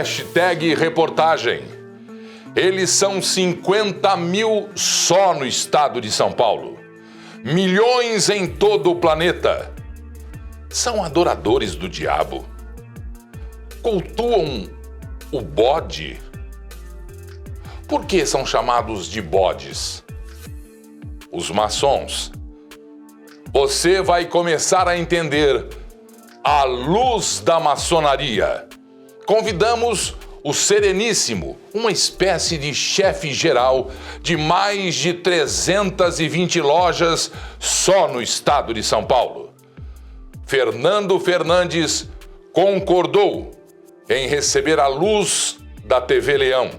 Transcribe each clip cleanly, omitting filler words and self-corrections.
Hashtag reportagem. Eles são 50 mil só no estado de São Paulo. Milhões em todo o planeta. São adoradores do diabo. Cultuam o bode. Por que são chamados de bodes? Os maçons. Você vai começar a entender a luz da maçonaria. Convidamos o Sereníssimo, uma espécie de chefe geral de mais de 320 lojas só no estado de São Paulo. Fernando Fernandes concordou em receber a luz da TV Leão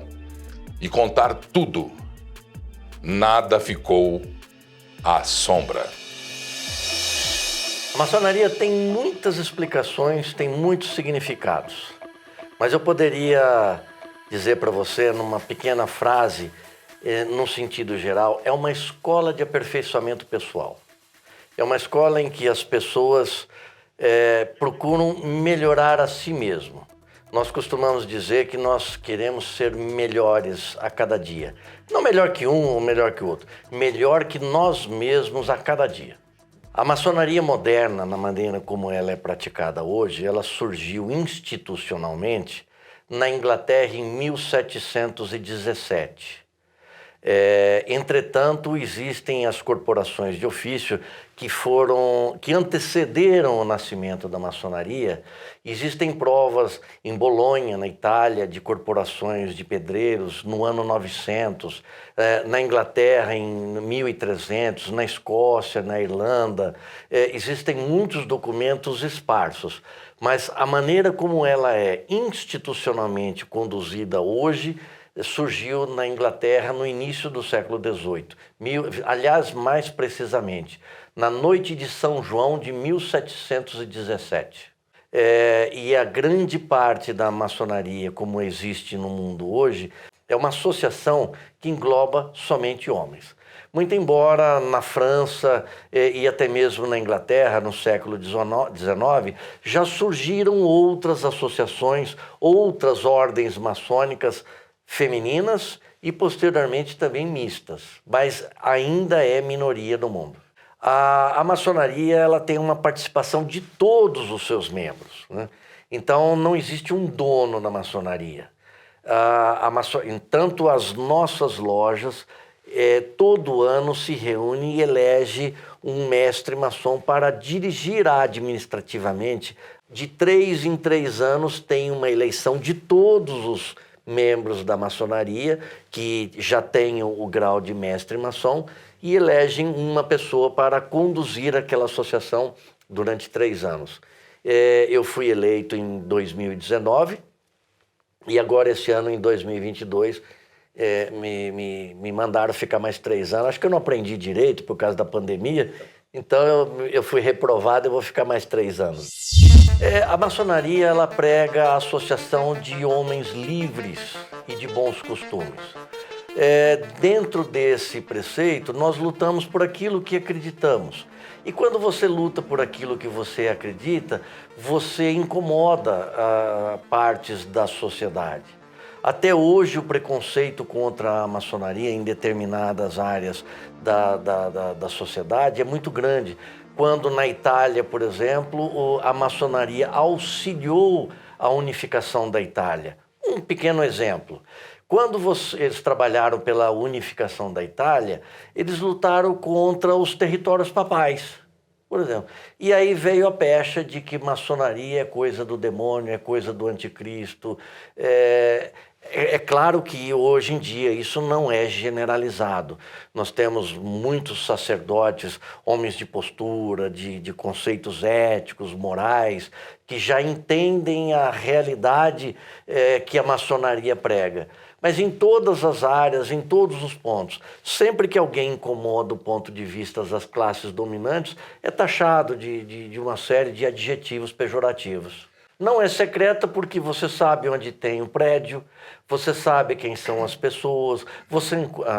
e contar tudo. Nada ficou à sombra. A maçonaria tem muitas explicações, tem muitos significados. Mas eu poderia dizer para você, numa pequena frase, no sentido geral, é uma escola de aperfeiçoamento pessoal. É uma escola em que as pessoas procuram melhorar a si mesmo. Nós costumamos dizer que nós queremos ser melhores a cada dia. Não melhor que um ou melhor que o outro, melhor que nós mesmos a cada dia. A maçonaria moderna, na maneira como ela é praticada hoje, ela surgiu institucionalmente na Inglaterra em 1717. Entretanto, existem as corporações de ofício que antecederam o nascimento da maçonaria. Existem provas em Bolonha, na Itália, de corporações de pedreiros no ano 900, na Inglaterra em 1300, na Escócia, na Irlanda. Existem muitos documentos esparsos, mas a maneira como ela é institucionalmente conduzida hoje surgiu na Inglaterra no início do século XVIII. Aliás, mais precisamente, na noite de São João de 1717. E a grande parte da maçonaria, como existe no mundo hoje, é uma associação que engloba somente homens. Muito embora na França e até mesmo na Inglaterra, no século XIX, já surgiram outras associações, outras ordens maçônicas femininas e posteriormente também mistas, mas ainda é minoria no mundo. A maçonaria ela tem uma participação de todos os seus membros, né? Então não existe um dono da maçonaria. Tanto as nossas lojas, todo ano se reúne e elege um mestre maçom para dirigir administrativamente. De 3 em 3 anos tem uma eleição de todos os membros da maçonaria que já tenham o grau de mestre maçom e elegem uma pessoa para conduzir aquela associação durante 3 anos. Eu fui eleito em 2019 e agora esse ano, em 2022, me mandaram ficar mais 3 anos. Acho que eu não aprendi direito por causa da pandemia, então eu fui reprovado e vou ficar mais 3 anos. A maçonaria ela prega a associação de homens livres e de bons costumes. Dentro desse preceito, nós lutamos por aquilo que acreditamos. E quando você luta por aquilo que você acredita, você incomoda partes da sociedade. Até hoje, o preconceito contra a maçonaria em determinadas áreas da sociedade é muito grande. Quando na Itália, por exemplo, a maçonaria auxiliou a unificação da Itália. Um pequeno exemplo. Quando eles trabalharam pela unificação da Itália, eles lutaram contra os territórios papais, por exemplo. E aí veio a pecha de que maçonaria é coisa do demônio, é coisa do anticristo. É claro que hoje em dia isso não é generalizado. Nós temos muitos sacerdotes, homens de postura, de conceitos éticos, morais, que já entendem a realidade que a maçonaria prega. Mas em todas as áreas, em todos os pontos, sempre que alguém incomoda o ponto de vista das classes dominantes, é taxado de uma série de adjetivos pejorativos. Não é secreta porque você sabe onde tem o prédio, você sabe quem são as pessoas,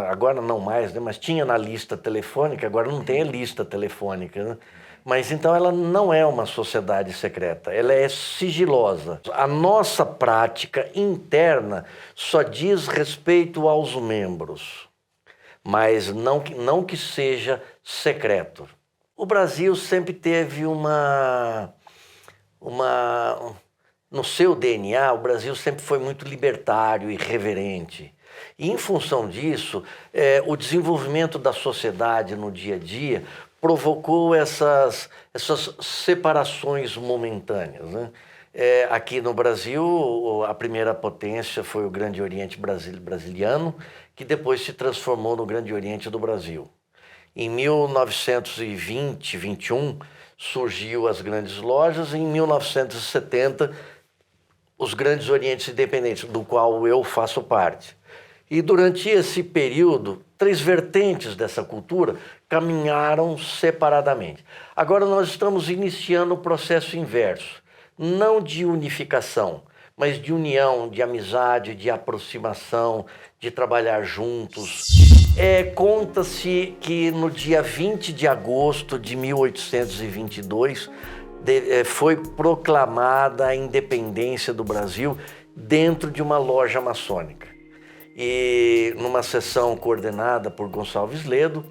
agora não mais, né? Mas tinha na lista telefônica, agora não tem a lista telefônica, né? Mas então ela não é uma sociedade secreta, ela é sigilosa. A nossa prática interna só diz respeito aos membros, mas não que seja secreto. O Brasil sempre teve no seu DNA, o Brasil sempre foi muito libertário e reverente. E, em função disso, o desenvolvimento da sociedade no dia a dia provocou essas separações momentâneas, né? Aqui no Brasil, a primeira potência foi o Grande Oriente Brasiliano, que depois se transformou no Grande Oriente do Brasil. Em 1920, 21, surgiu as grandes lojas, e em 1970, os Grandes Orientes Independentes, do qual eu faço parte. E durante esse período, 3 vertentes dessa cultura caminharam separadamente. Agora nós estamos iniciando o processo inverso, não de unificação, mas de união, de amizade, de aproximação, de trabalhar juntos. Conta-se que no dia 20 de agosto de 1822 foi proclamada a independência do Brasil dentro de uma loja maçônica. E numa sessão coordenada por Gonçalves Ledo,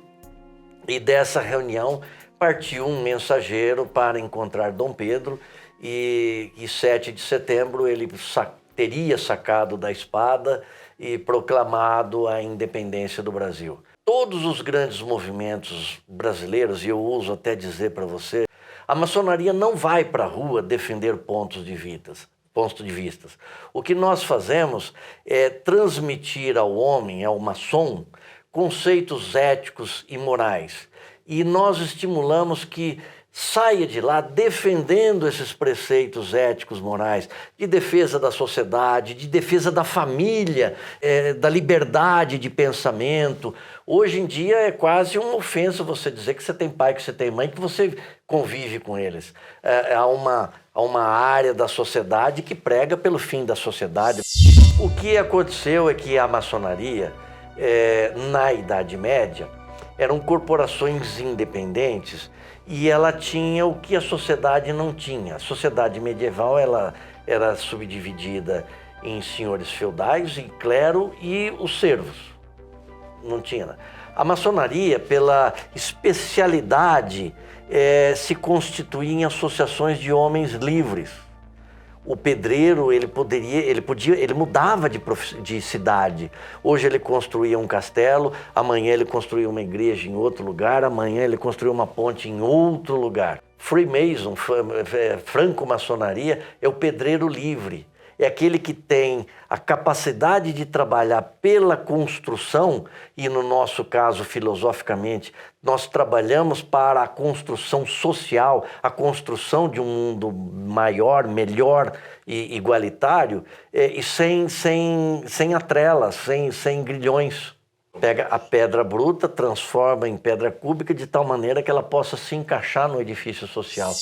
e dessa reunião partiu um mensageiro para encontrar Dom Pedro, e 7 de setembro ele teria sacado da espada e proclamado a independência do Brasil. Todos os grandes movimentos brasileiros, e eu ouso até dizer para você, a maçonaria não vai para a rua defender pontos de vista. O que nós fazemos é transmitir ao homem, ao maçom, conceitos éticos e morais. E nós estimulamos que saia de lá defendendo esses preceitos éticos, morais, de defesa da sociedade, de defesa da família, da liberdade de pensamento. Hoje em dia é quase uma ofensa você dizer que você tem pai, que você tem mãe, que você convive com eles. Há uma área da sociedade que prega pelo fim da sociedade. O que aconteceu é que a maçonaria, na Idade Média, eram corporações independentes, e ela tinha o que a sociedade não tinha. A sociedade medieval ela era subdividida em senhores feudais, em clero e os servos. Não tinha. A maçonaria, pela especialidade, se constituía em associações de homens livres. O pedreiro, ele mudava de cidade. Hoje ele construía um castelo, amanhã ele construía uma igreja em outro lugar, amanhã ele construía uma ponte em outro lugar. Freemason, franco-maçonaria, é o pedreiro livre. É aquele que tem a capacidade de trabalhar pela construção, e no nosso caso, filosoficamente, nós trabalhamos para a construção social, a construção de um mundo maior, melhor e igualitário, e sem atrelas, sem grilhões. Pega a pedra bruta, transforma em pedra cúbica de tal maneira que ela possa se encaixar no edifício social.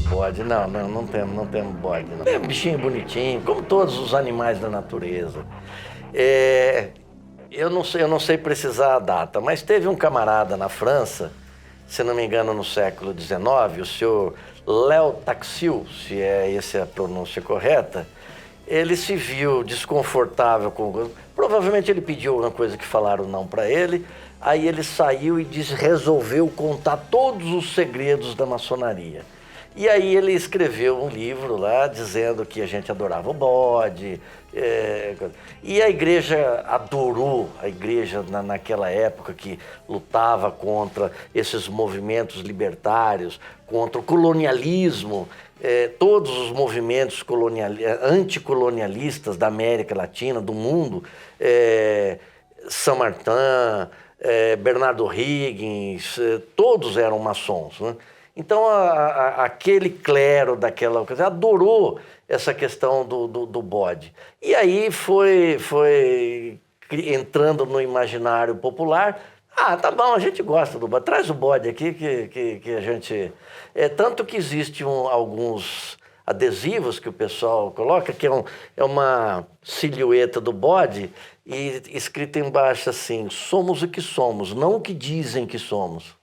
Bode, não temos bode. Não. É um bichinho bonitinho, como todos os animais da natureza. Eu não sei precisar a data, mas teve um camarada na França, se não me engano no século XIX, o senhor Léo Taxil, se é essa a pronúncia correta, ele se viu desconfortável com... Provavelmente ele pediu alguma coisa que falaram não para ele, aí ele saiu e resolveu contar todos os segredos da maçonaria. E aí ele escreveu um livro lá dizendo que a gente adorava o bode. E a igreja adorou, a igreja naquela época que lutava contra esses movimentos libertários, contra o colonialismo, todos os movimentos anticolonialistas da América Latina, do mundo, São Martin, Bernardo Higgins, todos eram maçons, né? Então, aquele clero daquela ocasião adorou essa questão do bode. E aí foi entrando no imaginário popular. Tá bom, a gente gosta do bode. Traz o bode aqui que a gente... Tanto que existem alguns adesivos que o pessoal coloca, que é uma silhueta do bode e escrito embaixo assim: somos o que somos, não o que dizem que somos.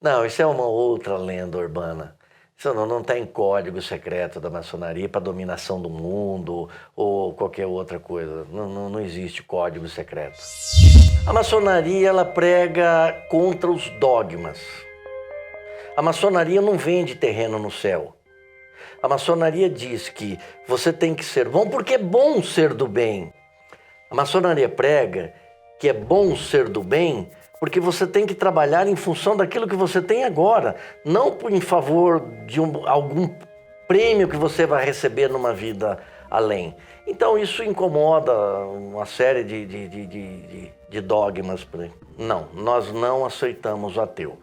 Não, isso é uma outra lenda urbana. Isso não tem código secreto da maçonaria para dominação do mundo ou qualquer outra coisa. Não existe código secreto. A maçonaria, ela prega contra os dogmas. A maçonaria não vende terreno no céu. A maçonaria diz que você tem que ser bom porque é bom ser do bem. A maçonaria prega que é bom ser do bem porque você tem que trabalhar em função daquilo que você tem agora, não em favor de algum prêmio que você vai receber numa vida além. Então isso incomoda uma série de dogmas. Não, nós não aceitamos o ateu.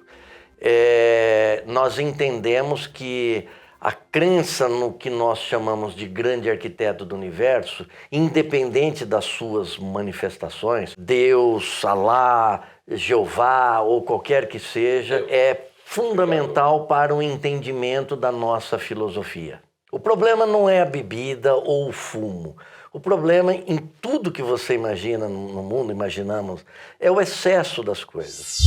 Nós entendemos que a crença no que nós chamamos de grande arquiteto do universo, independente das suas manifestações, Deus, Alá, Jeová ou qualquer que seja, é fundamental para o entendimento da nossa filosofia. O problema não é a bebida ou o fumo. O problema em tudo que você imagina no mundo, imaginamos, é o excesso das coisas.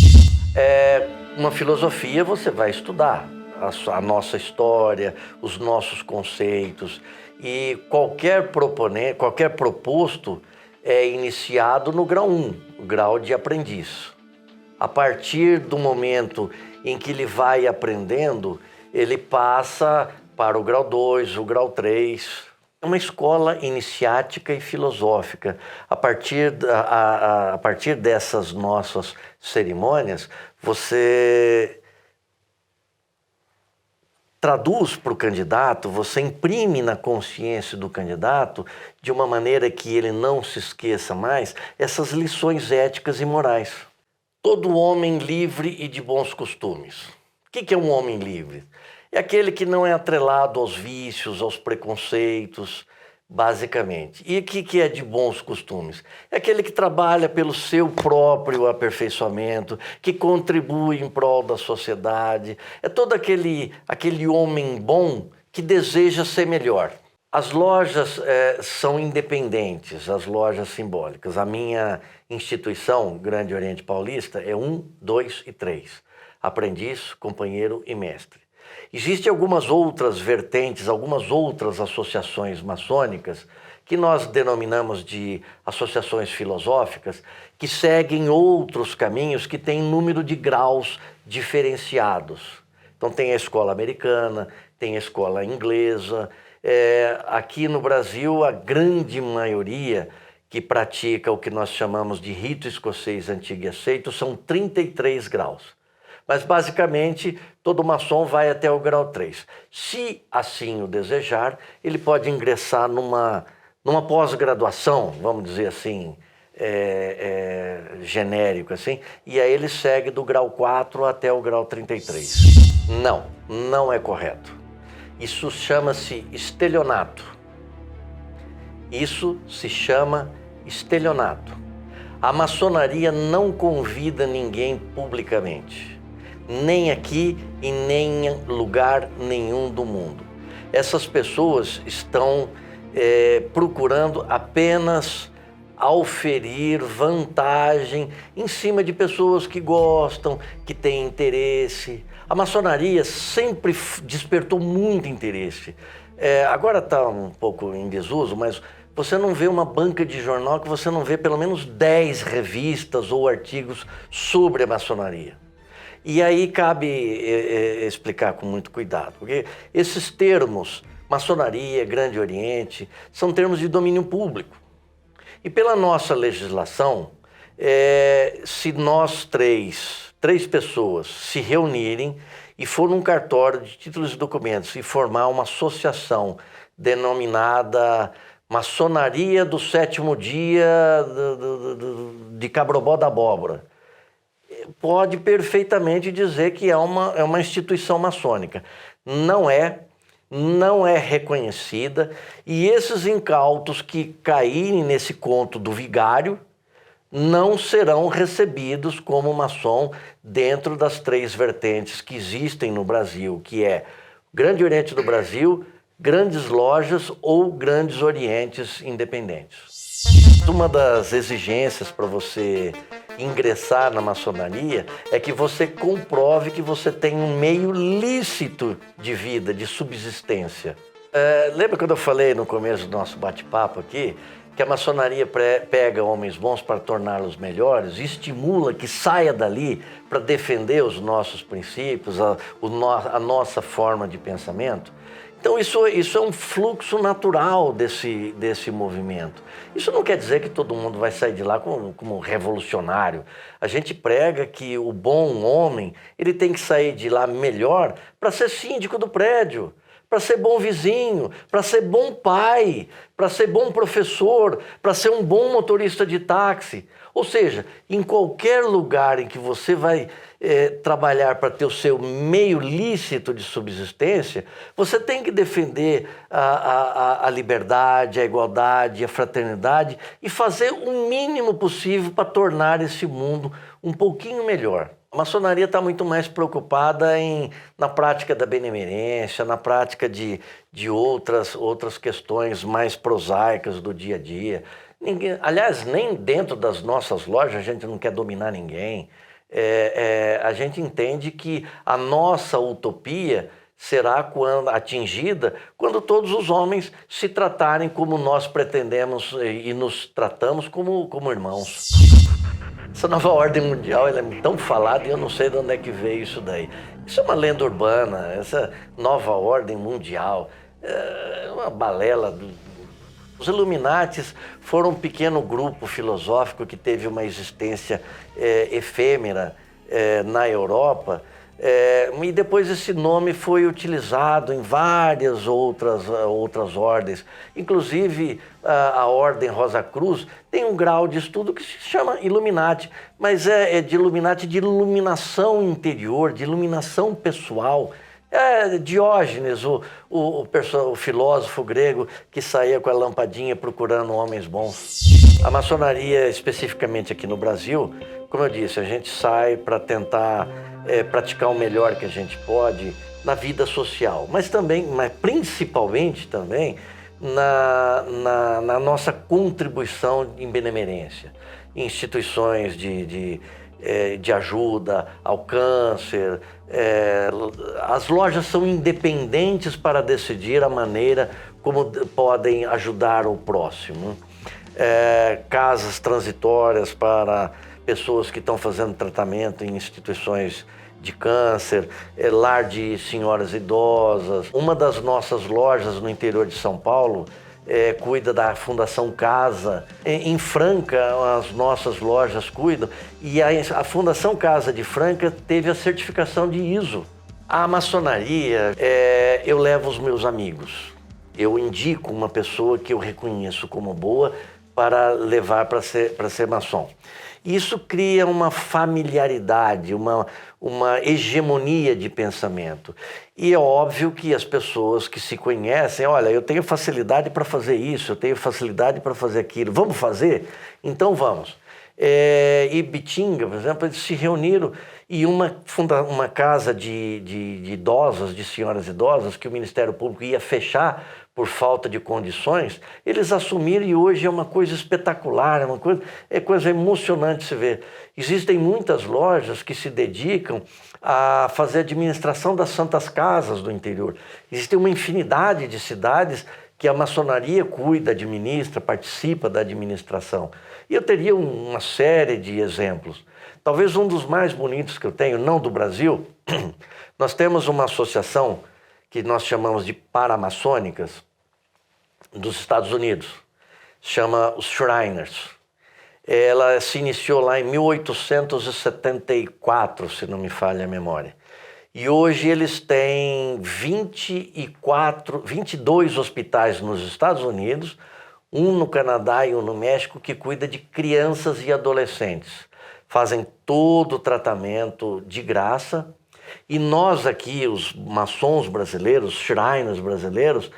Uma filosofia você vai estudar a nossa história, os nossos conceitos, e qualquer proposto é iniciado no grau 1, o grau de aprendiz. A partir do momento em que ele vai aprendendo, ele passa para o grau 2, o grau 3. É uma escola iniciática e filosófica. A partir dessas nossas cerimônias, você traduz para o candidato, você imprime na consciência do candidato, de uma maneira que ele não se esqueça mais, essas lições éticas e morais. Todo homem livre e de bons costumes. O que é um homem livre? É aquele que não é atrelado aos vícios, aos preconceitos, basicamente. E o que é de bons costumes? É aquele que trabalha pelo seu próprio aperfeiçoamento, que contribui em prol da sociedade. É todo aquele homem bom que deseja ser melhor. As lojas são independentes, as lojas simbólicas. A minha instituição, Grande Oriente Paulista, é 1, 2 e 3. Aprendiz, companheiro e mestre. Existem algumas outras vertentes, algumas outras associações maçônicas que nós denominamos de associações filosóficas, que seguem outros caminhos que têm número de graus diferenciados. Então tem a escola americana, tem a escola inglesa. Aqui no Brasil, a grande maioria que pratica o que nós chamamos de rito escocês antigo e aceito são 33 graus. Mas, basicamente, todo maçom vai até o grau 3. Se assim o desejar, ele pode ingressar numa pós-graduação, vamos dizer assim, genérico, assim, e aí ele segue do grau 4 até o grau 33. Não é correto. Isso chama-se estelionato. Isso se chama estelionato. A maçonaria não convida ninguém publicamente. Nem aqui e nem em lugar nenhum do mundo. Essas pessoas estão procurando apenas auferir vantagem em cima de pessoas que gostam, que têm interesse. A maçonaria sempre despertou muito interesse. Agora está um pouco em desuso, mas você não vê uma banca de jornal que você não vê pelo menos 10 revistas ou artigos sobre a maçonaria. E aí cabe explicar com muito cuidado, porque esses termos, maçonaria, Grande Oriente, são termos de domínio público. E pela nossa legislação, se nós três pessoas se reunirem e for num cartório de títulos e documentos e formar uma associação denominada Maçonaria do Sétimo Dia de Cabrobó da Abóbora, pode perfeitamente dizer que é uma instituição maçônica. Não é reconhecida, e esses incautos que caírem nesse conto do vigário não serão recebidos como maçom dentro das 3 vertentes que existem no Brasil, que é Grande Oriente do Brasil, grandes lojas ou grandes orientes independentes. Uma das exigências para você ingressar na maçonaria é que você comprove que você tem um meio lícito de vida, de subsistência. Lembra quando eu falei no começo do nosso bate-papo aqui que a maçonaria pega homens bons para torná-los melhores e estimula que saia dali para defender os nossos princípios, a nossa forma de pensamento? Então isso é um fluxo natural desse movimento. Isso não quer dizer que todo mundo vai sair de lá como revolucionário. A gente prega que o bom homem ele tem que sair de lá melhor para ser síndico do prédio, para ser bom vizinho, para ser bom pai, para ser bom professor, para ser um bom motorista de táxi. Ou seja, em qualquer lugar em que você vai trabalhar para ter o seu meio lícito de subsistência, você tem que defender a liberdade, a igualdade, a fraternidade e fazer o mínimo possível para tornar esse mundo um pouquinho melhor. A maçonaria está muito mais preocupada na prática da benemerência, na prática de outras questões mais prosaicas do dia a dia. Aliás, nem dentro das nossas lojas a gente não quer dominar ninguém. A gente entende que a nossa utopia será atingida quando todos os homens se tratarem como nós pretendemos e nos tratamos como irmãos. Essa nova ordem mundial ela é tão falada e eu não sei de onde é que veio isso daí. Isso é uma lenda urbana, essa nova ordem mundial é uma balela. Os Illuminatis foram um pequeno grupo filosófico que teve uma existência efêmera na Europa, e depois esse nome foi utilizado em várias outras ordens. Inclusive a Ordem Rosa Cruz tem um grau de estudo que se chama Illuminati, mas é de Illuminati de iluminação interior, de iluminação pessoal. Diógenes, o filósofo grego que saía com a lampadinha procurando homens bons. A maçonaria, especificamente aqui no Brasil, como eu disse, a gente sai para tentar praticar o melhor que a gente pode na vida social, mas principalmente também na nossa contribuição em benemerência, em instituições de ajuda ao câncer. As lojas são independentes para decidir a maneira como podem ajudar o próximo. Casas transitórias para pessoas que estão fazendo tratamento em instituições de câncer, lar de senhoras idosas. Uma das nossas lojas no interior de São Paulo cuida da Fundação Casa. Em Franca, as nossas lojas cuidam. E a Fundação Casa de Franca teve a certificação de ISO. A maçonaria, eu levo os meus amigos. Eu indico uma pessoa que eu reconheço como boa para levar para ser maçom. Isso cria uma familiaridade, uma hegemonia de pensamento. E é óbvio que as pessoas que se conhecem, olha, eu tenho facilidade para fazer isso, eu tenho facilidade para fazer aquilo, vamos fazer? Então vamos. Ibitinga, por exemplo, eles se reuniram e uma casa de idosas, de senhoras idosas, que o Ministério Público ia fechar por falta de condições, eles assumiram e hoje é uma coisa espetacular, é coisa emocionante se ver. Existem muitas lojas que se dedicam a fazer administração das santas casas do interior. Existe uma infinidade de cidades que a maçonaria cuida, administra, participa da administração. E eu teria uma série de exemplos. Talvez um dos mais bonitos que eu tenho, não do Brasil, nós temos uma associação que nós chamamos de paramaçônicas, dos Estados Unidos, chama os Shriners. Ela se iniciou lá em 1874, se não me falha a memória. E hoje eles têm 22 hospitais nos Estados Unidos, um no Canadá e um no México, que cuida de crianças e adolescentes. Fazem todo o tratamento de graça. E nós aqui, os maçons brasileiros, os Shriners brasileiros,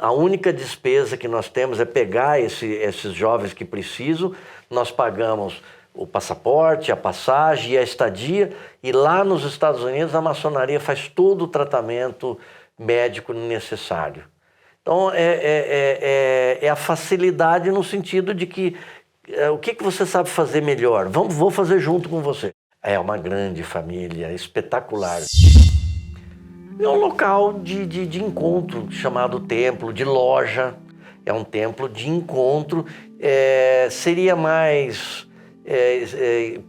a única despesa que nós temos é pegar esses jovens que precisam, nós pagamos o passaporte, a passagem e a estadia, e lá nos Estados Unidos a maçonaria faz todo o tratamento médico necessário. Então é a facilidade no sentido de que O que você sabe fazer melhor? Vou fazer junto com você. É uma grande família, espetacular. É um local de encontro, chamado templo, de loja. É um templo de encontro. Seria mais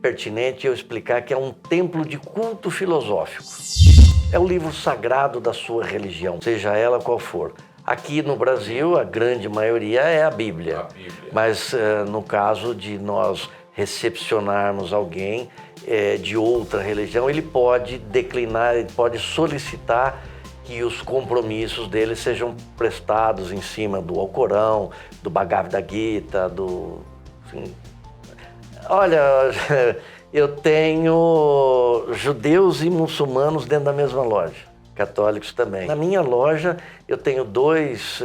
pertinente eu explicar que é um templo de culto filosófico. É o livro sagrado da sua religião, seja ela qual for. Aqui no Brasil, a grande maioria é a Bíblia. Mas no caso de nós recepcionarmos alguém de outra religião, ele pode declinar, ele pode solicitar que os compromissos dele sejam prestados em cima do Alcorão, do Bhagavad Gita, enfim. Olha, eu tenho judeus e muçulmanos dentro da mesma loja, católicos também. Na minha loja eu tenho 2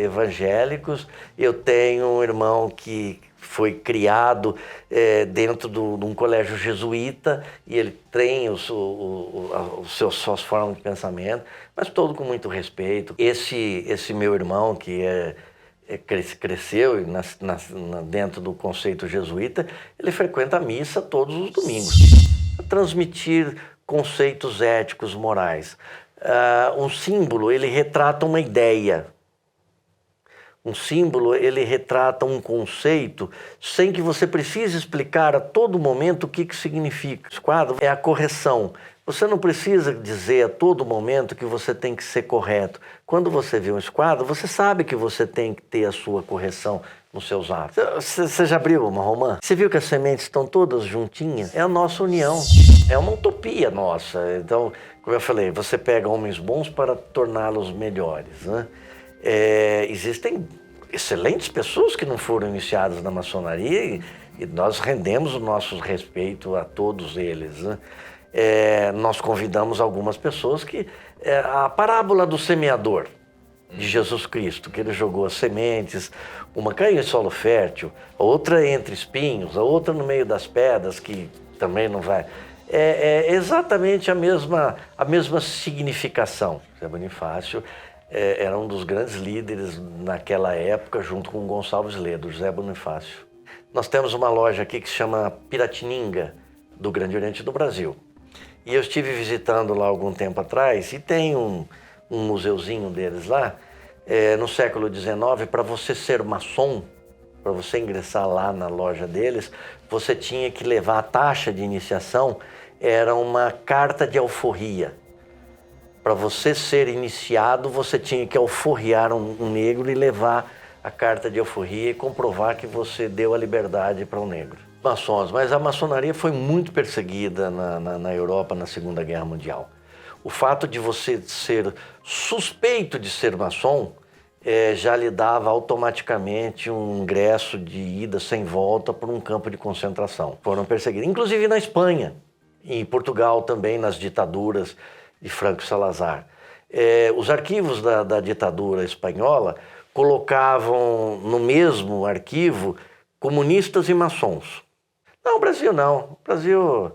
evangélicos, eu tenho um irmão que foi criado dentro de um colégio jesuíta e ele tem suas formas de pensamento, mas todo com muito respeito. Esse meu irmão que cresceu dentro do conceito jesuíta, ele frequenta a missa todos os domingos. Transmitir conceitos éticos, morais. Um símbolo, ele retrata uma ideia. Um símbolo, ele retrata um conceito sem que você precise explicar a todo momento o que significa. O esquadro é a correção. Você não precisa dizer a todo momento que você tem que ser correto. Quando você vê um esquadro, você sabe que você tem que ter a sua correção nos seus atos. Você já abriu uma romã? Você viu que as sementes estão todas juntinhas? É a nossa união. É uma utopia nossa. Então, como eu falei, você pega homens bons para torná-los melhores, né? Existem excelentes pessoas que não foram iniciadas na maçonaria e nós rendemos o nosso respeito a todos eles, né? Nós convidamos algumas pessoas que... a parábola do semeador de Jesus Cristo, que ele jogou as sementes, uma caiu em solo fértil, a outra entre espinhos, a outra no meio das pedras, que também não vai... É exatamente a mesma significação. Zé Bonifácio era um dos grandes líderes naquela época, junto com Gonçalves Ledo, José Bonifácio. Nós temos uma loja aqui que se chama Piratininga, do Grande Oriente do Brasil. E eu estive visitando lá algum tempo atrás e tem um museuzinho deles lá, no século XIX, para você ser maçom, para você ingressar lá na loja deles, você tinha que levar a taxa de iniciação, era uma carta de alforria. Para você ser iniciado, você tinha que alforriar um negro e levar a carta de alforria e comprovar que você deu a liberdade para um negro. Maçons, mas a maçonaria foi muito perseguida na Europa na Segunda Guerra Mundial. O fato de você ser suspeito de ser maçom já lhe dava automaticamente um ingresso de ida sem volta para um campo de concentração. Foram perseguidos, inclusive na Espanha, em Portugal também, nas ditaduras de Franco e Salazar. Os arquivos da ditadura espanhola colocavam no mesmo arquivo comunistas e maçons. Não, o Brasil não. O Brasil...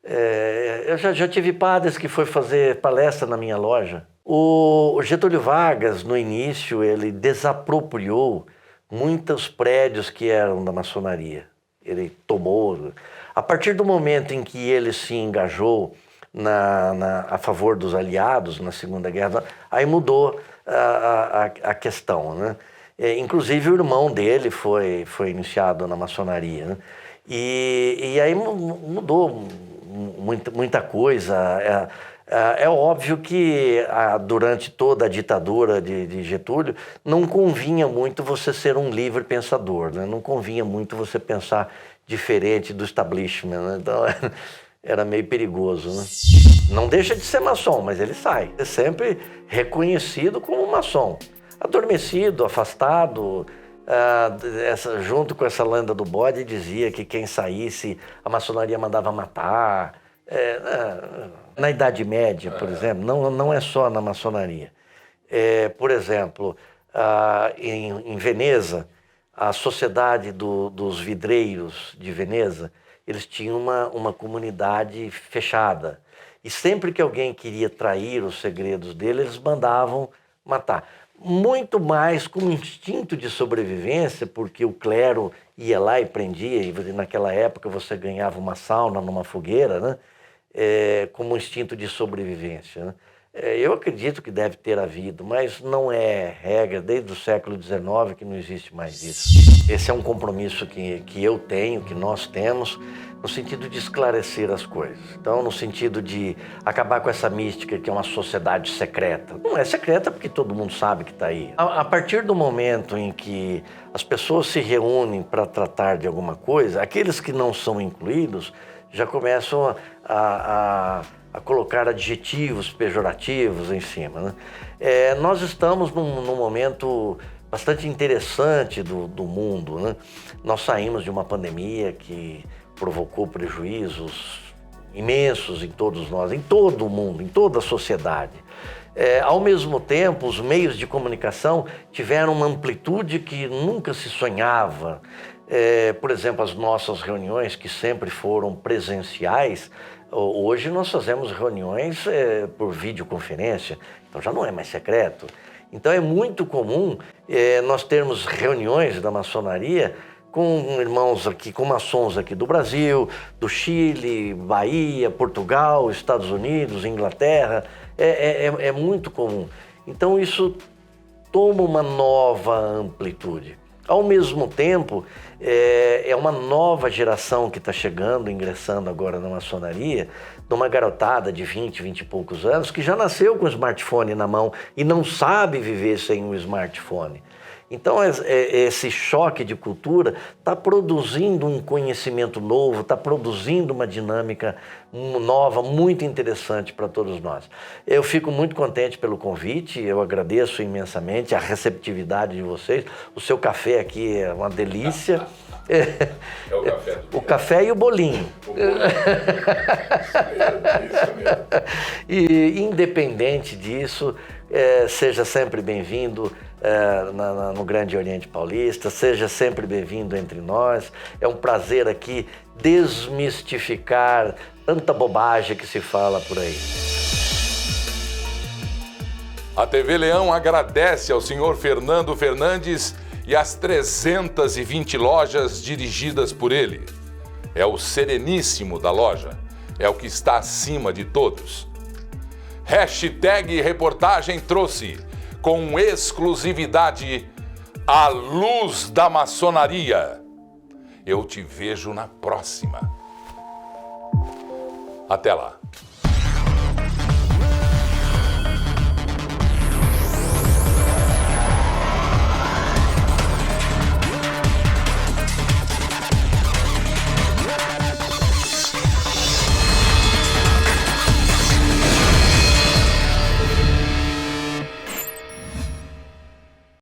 eu já tive padres que foi fazer palestra na minha loja. O Getúlio Vargas, no início, ele desapropriou muitos prédios que eram da maçonaria. Ele tomou... A partir do momento em que ele se engajou a favor dos aliados na Segunda Guerra, aí mudou a questão, né? Inclusive o irmão dele foi iniciado na maçonaria, né? E aí mudou muita coisa. É óbvio que durante toda a ditadura de Getúlio não convinha muito você ser um livre pensador, né? Não convinha muito você pensar diferente do establishment, né? Então era meio perigoso, né? Não deixa de ser maçom, mas ele sai. É sempre reconhecido como maçom. Adormecido, afastado, junto com essa lenda do bode, dizia que quem saísse, a maçonaria mandava matar. Na Idade Média, por exemplo, não é só na maçonaria. Por exemplo, em Veneza, a Sociedade dos Vidreiros de Veneza, eles tinham uma comunidade fechada. E sempre que alguém queria trair os segredos dele, eles mandavam matar. muito mais como instinto de sobrevivência, porque o clero ia lá e prendia, e naquela época você ganhava uma sauna numa fogueira, né? Como instinto de sobrevivência, né? Eu acredito que deve ter havido, mas não é regra, desde o século XIX que não existe mais isso. Esse é um compromisso que eu tenho, que nós temos, no sentido de esclarecer as coisas. Então, no sentido de acabar com essa mística que é uma sociedade secreta. Não é secreta porque todo mundo sabe que está aí. A partir do momento em que as pessoas se reúnem para tratar de alguma coisa, aqueles que não são incluídos já começam a colocar adjetivos pejorativos em cima, né? Nós estamos num momento bastante interessante do mundo, né? Nós saímos de uma pandemia que provocou prejuízos imensos em todos nós, em todo o mundo, em toda a sociedade. Ao mesmo tempo, os meios de comunicação tiveram uma amplitude que nunca se sonhava. Por exemplo, as nossas reuniões, que sempre foram presenciais, hoje nós fazemos reuniões por videoconferência, então já não é mais secreto. Então é muito comum nós termos reuniões da maçonaria com irmãos aqui, com maçons aqui do Brasil, do Chile, Bahia, Portugal, Estados Unidos, Inglaterra. É muito comum. Então isso toma uma nova amplitude. Ao mesmo tempo, é uma nova geração que está chegando, ingressando agora na maçonaria, de uma garotada de 20 e poucos anos, que já nasceu com o smartphone na mão e não sabe viver sem o smartphone. Então, esse choque de cultura está produzindo um conhecimento novo, está produzindo uma dinâmica nova, muito interessante para todos nós. Eu fico muito contente pelo convite, eu agradeço imensamente a receptividade de vocês. O seu café aqui é uma delícia. É o café do dia. O café e o bolinho. O bolinho. Isso mesmo. E, independente disso, seja sempre bem-vindo no Grande Oriente Paulista, seja sempre bem-vindo entre nós. É um prazer aqui desmistificar tanta bobagem que se fala por aí. A TV Leão agradece ao senhor Fernando Fernandes e às 320 lojas dirigidas por ele. É o sereníssimo da loja, é o que está acima de todos. Hashtag reportagem trouxe, com exclusividade, a luz da maçonaria. Eu te vejo na próxima. Até lá.